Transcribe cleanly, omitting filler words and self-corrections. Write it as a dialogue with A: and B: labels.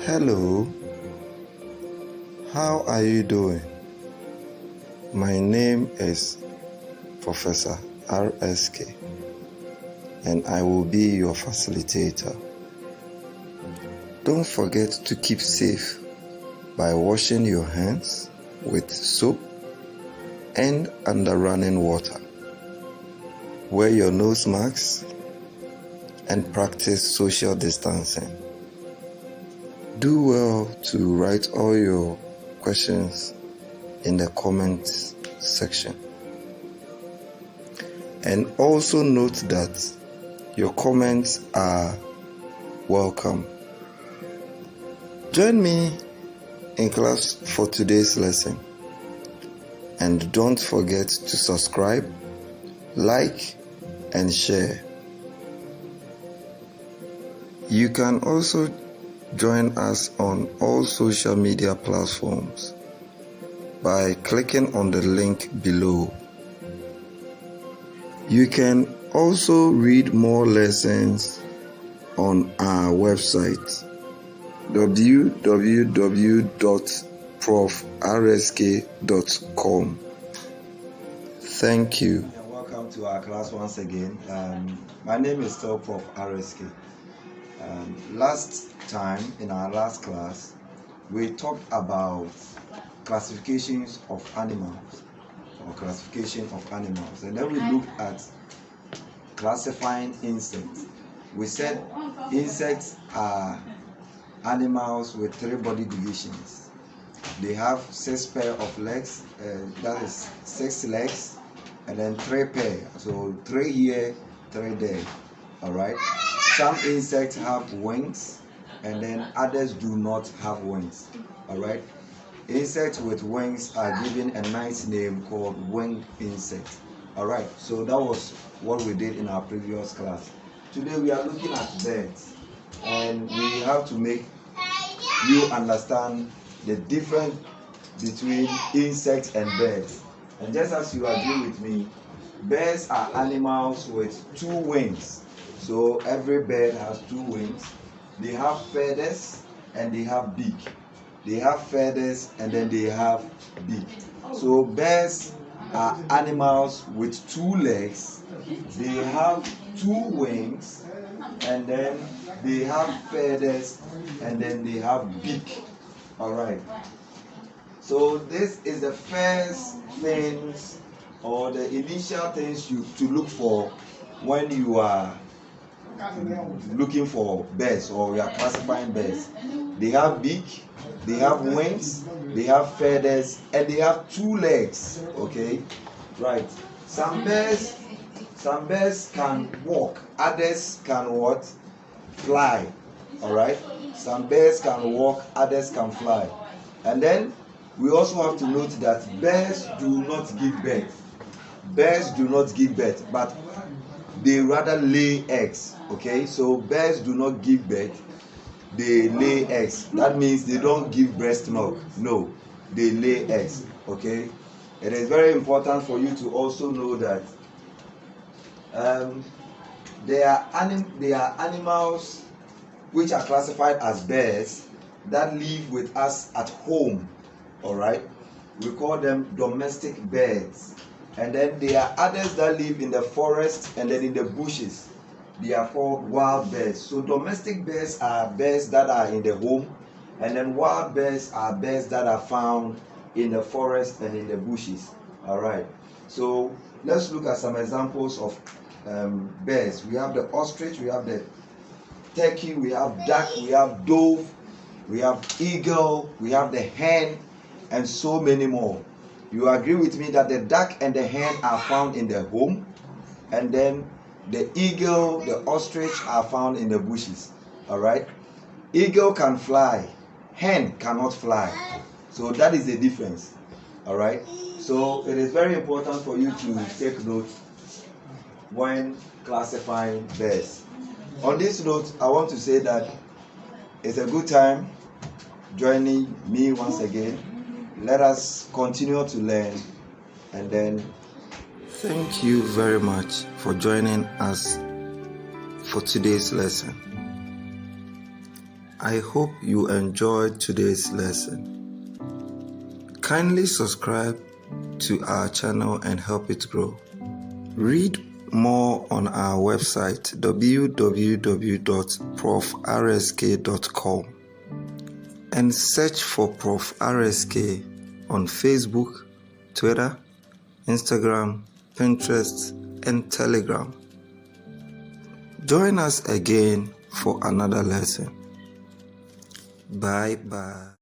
A: Hello, how are you doing? My name is Professor RSK, and I will be your facilitator. Don't forget to keep safe by washing your hands with soap and under running water. Wear your nose masks and practice social distancing. Do well to write all your questions in the comments section. And also note that your comments are welcome. Join me in class for today's lesson. And don't forget to subscribe, like, and share. You can also join us on all social media platforms by clicking on the link below. You can also read more lessons on our website www.profrsk.com. Thank you.
B: And welcome to our class once again. My name is still Prof. RSK. Last time in our last class, we talked about classifications of animals, and then we looked at classifying insects. We said insects are animals with 3 body divisions. They have 6 pair of legs, that is 6 legs, and then 3 pair. So 3 here, 3 there. All right. Some insects have wings, and then others do not have wings. All right. Insects with wings are given a nice name called winged insects. All right. So that was what we did in our previous class. Today we are looking at birds, and we have to make you understand the difference between insects and birds. And just as you agree with me, birds are animals with 2 wings. So every bird has 2 wings. They have feathers and they have beak. They have feathers and then they have beak. So birds are animals with 2 legs. They have 2 wings, and then they have feathers, and then they have beak. All right. So this is the first things or the initial things you to look for when you are looking for birds or you are classifying birds. They have beak, they have wings, they have feathers, and they have 2 legs. Okay, right. Some birds can walk, others can what? Fly. All right. Some birds can walk, others can fly. And then we also have to note that birds do not give birth. Birds do not give birth, but they rather lay eggs. Okay, so birds do not give birth, they lay eggs. That means they don't give breast milk. No, they lay eggs. Okay, it is very important for you to also know that there are animals which are classified as birds that live with us at home. All right, we call them domestic birds. And then there are others that live in the forest and then in the bushes. They are called wild birds. So domestic birds are birds that are in the home, and then wild birds are birds that are found in the forest and in the bushes. All right. So let's look at some examples of birds. We have the ostrich, we have the turkey, we have duck, we have dove, we have eagle, we have the hen, and so many more. You agree with me that the duck and the hen are found in the home, and then the eagle, the ostrich are found in the bushes. All right. Eagle can fly, hen cannot fly. So that is the difference. All right. So it is very important for you to take note when classifying birds. On this note, I want to say that it's a good time joining me once again. Let us continue to learn, and then
A: Thank you very much for joining us for today's lesson. I hope you enjoyed today's lesson. Kindly subscribe to our channel and help it grow. Read more on our website www.profrsk.com and search for Prof. RSK on Facebook, Twitter, Instagram, Pinterest, and Telegram. Join us again for another lesson. Bye bye.